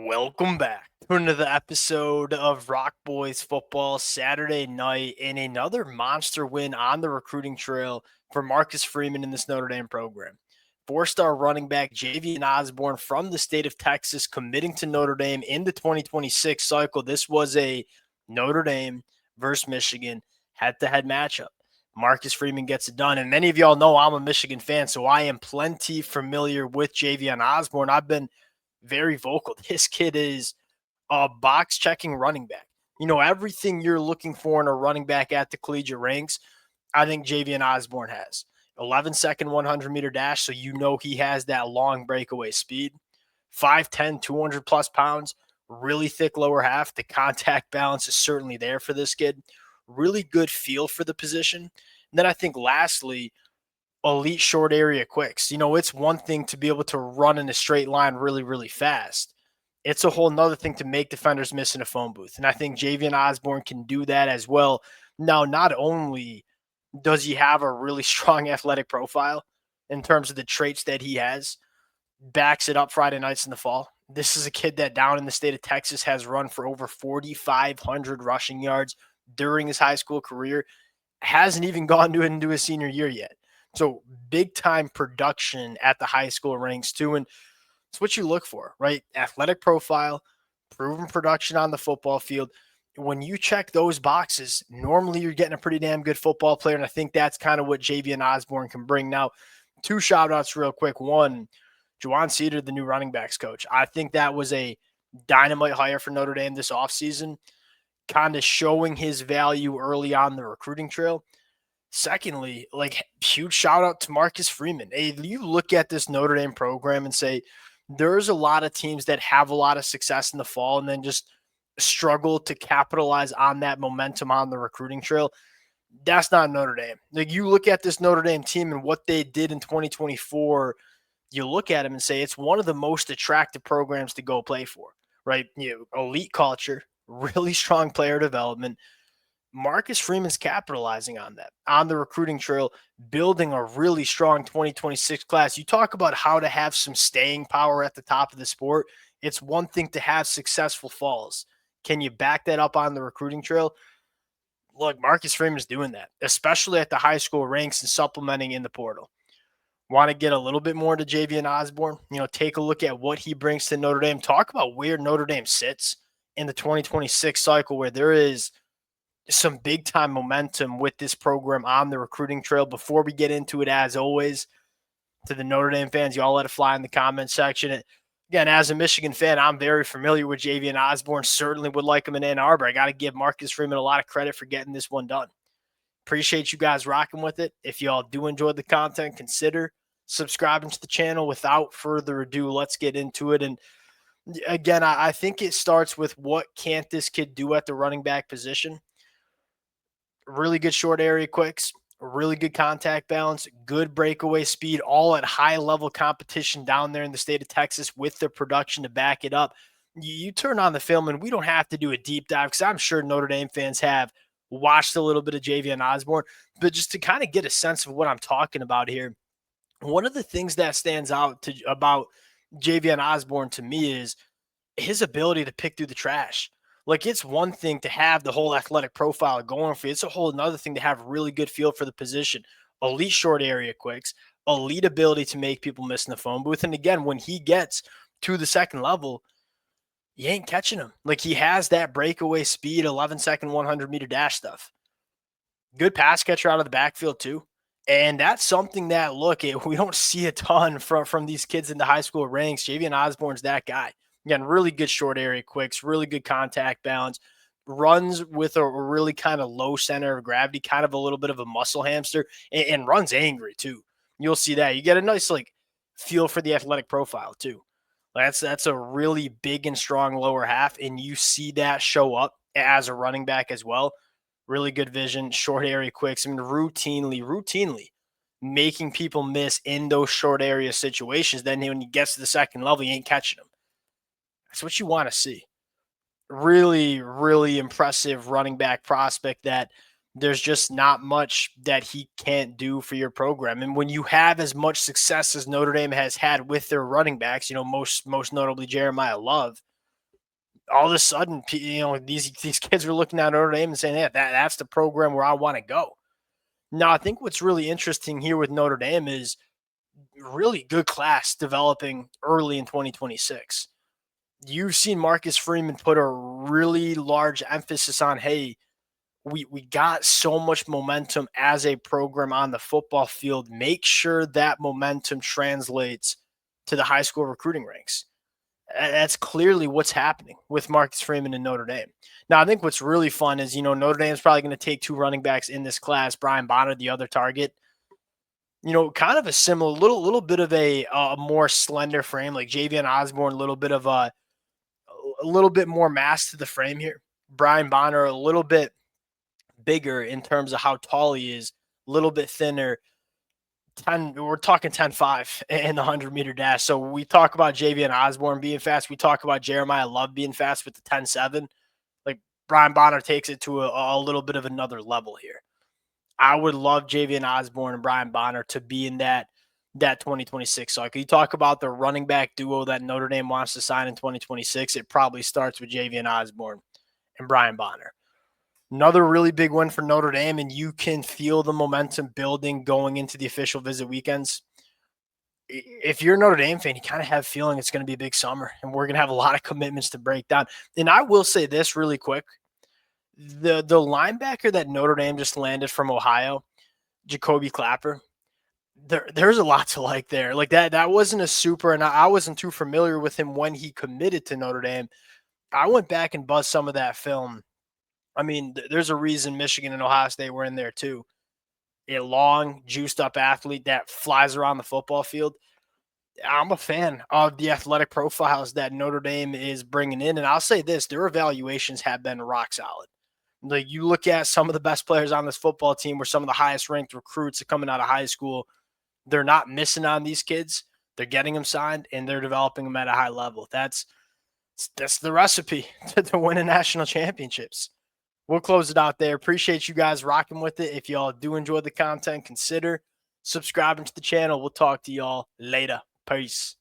Welcome back to another episode of Rock Boys Football Saturday night in another monster win on the recruiting trail for Marcus Freeman in this Notre Dame program. Four-star running back Javian Osborne from the state of Texas committing to Notre Dame in the 2026 cycle. This was a Notre Dame versus Michigan head-to-head matchup. Marcus Freeman gets it done. And many of y'all know I'm a Michigan fan, so I am plenty familiar with Javian Osborne. I've been very vocal. This kid is a box checking running back. You know, everything you're looking for in a running back at the collegiate ranks, I think Javian Osborne has. 11-second 100-meter dash, so you know he has that long breakaway speed. 5'10", 200 plus pounds, really thick lower half. The contact balance is certainly there for this kid. Really good feel for the position. And then I think lastly, elite short area quicks. You know, it's one thing to be able to run in a straight line really, really fast. It's a whole nother thing to make defenders miss in a phone booth. And I think Javian Osborne can do that as well. Now, not only does he have a really strong athletic profile in terms of the traits that he has, backs it up Friday nights in the fall. This is a kid that down in the state of Texas has run for over 4,500 rushing yards during his high school career. Hasn't even gone into his senior year yet. So big time production at the high school ranks too. And it's what you look for, right? Athletic profile, proven production on the football field. When you check those boxes, normally you're getting a pretty damn good football player. And I think that's kind of what Javian Osborne can bring. Now, two shout outs real quick. One, Juwan Cedar, the new running backs coach. I think that was a dynamite hire for Notre Dame this offseason, kind of showing his value early on the recruiting trail. Secondly, like, huge shout out to Marcus Freeman. Hey, you look at this Notre Dame program and say there's a lot of teams that have a lot of success in the fall and then just struggle to capitalize on that momentum on the recruiting trail. That's not Notre Dame. Like, you look at this Notre Dame team and what they did in 2024, you look at them and say it's one of the most attractive programs to go play for, right? You know, elite culture, really strong player development. Marcus Freeman's capitalizing on that, on the recruiting trail, building a really strong 2026 class. You talk about how to have some staying power at the top of the sport. It's one thing to have successful falls. Can you back that up on the recruiting trail? Look, Marcus Freeman's doing that, especially at the high school ranks and supplementing in the portal. Want to get a little bit more to Javian Osborne? You know, take a look at what he brings to Notre Dame. Talk about where Notre Dame sits in the 2026 cycle, where there is some big time momentum with this program on the recruiting trail. Before we get into it, as always, to the Notre Dame fans, y'all let it fly in the comment section. Again, as a Michigan fan, I'm very familiar with Javian Osborne. Certainly would like him in Ann Arbor. I got to give Marcus Freeman a lot of credit for getting this one done. Appreciate you guys rocking with it. If y'all do enjoy the content, consider subscribing to the channel. Without further ado, let's get into it. And again, I think it starts with what can't this kid do at the running back position. Really good short area quicks, really good contact balance, good breakaway speed, all at high level competition down there in the state of Texas with the production to back it up. You turn on the film, and we don't have to do a deep dive because I'm sure Notre Dame fans have watched a little bit of Javian Osborne, but just to kind of get a sense of what I'm talking about here, one of the things that stands out about Javian Osborne to me is his ability to pick through the trash. Like, it's one thing to have the whole athletic profile going for you. It's a whole another thing to have really good feel for the position. Elite short area quicks, elite ability to make people miss in the phone booth. And again, when he gets to the second level, you ain't catching him. Like, he has that breakaway speed, 11-second 100-meter dash stuff. Good pass catcher out of the backfield too. And that's something that, look, we don't see a ton from these kids in the high school ranks. Javian Osborne's that guy. Again, really good short area quicks, really good contact balance, runs with a really kind of low center of gravity, kind of a little bit of a muscle hamster, and runs angry too. You'll see that. You get a nice feel for the athletic profile too. That's a really big and strong lower half, and you see that show up as a running back as well. Really good vision, short area quicks. I mean, routinely making people miss in those short area situations. Then when he gets to the second level, you ain't catching him. That's what you want to see. Really, really impressive running back prospect that there's just not much that he can't do for your program. And when you have as much success as Notre Dame has had with their running backs, you know, most notably Jeremiah Love, all of a sudden, these kids are looking at Notre Dame and saying, "Yeah, that's the program where I want to go." Now, I think what's really interesting here with Notre Dame is really good class developing early in 2026. You've seen Marcus Freeman put a really large emphasis on, hey, we got so much momentum as a program on the football field. Make sure that momentum translates to the high school recruiting ranks. That's clearly what's happening with Marcus Freeman and Notre Dame. Now, I think what's really fun is, Notre Dame's probably going to take two running backs in this class. Brian Bonner, the other target, kind of a similar, little bit of a more slender frame, like Javian Osborne, a little bit of a little bit more mass to the frame here. Brian Bonner, a little bit bigger in terms of how tall he is, a little bit thinner. We're talking 10.5 in the 100-meter dash. So we talk about Javian Osborne being fast. We talk about Jeremiah Love being fast with the 10.7. Like, Brian Bonner takes it to a little bit of another level here. I would love Javian Osborne and Brian Bonner to be in that 2026 cycle. You talk about the running back duo that Notre Dame wants to sign in 2026. It probably starts with Javian Osborne and Brian Bonner. Another really big win for Notre Dame, and you can feel the momentum building going into the official visit weekends. If you're a Notre Dame fan, you kind of have a feeling it's going to be a big summer, and we're going to have a lot of commitments to break down. And I will say this really quick. The linebacker that Notre Dame just landed from Ohio, Jacoby Clapper, there's a lot to like there. Like, that wasn't a super, and I wasn't too familiar with him when he committed to Notre Dame. I went back and buzzed some of that film. I mean, there's a reason Michigan and Ohio State were in there too. A long, juiced up athlete that flies around the football field. I'm a fan of the athletic profiles that Notre Dame is bringing in. And I'll say this, their evaluations have been rock solid. Like, you look at some of the best players on this football team were some of the highest ranked recruits coming out of high school. They're not missing on these kids. They're getting them signed and they're developing them at a high level. That's the recipe to winning national championships. We'll close it out there. Appreciate you guys rocking with it. If y'all do enjoy the content, consider subscribing to the channel. We'll talk to y'all later. Peace.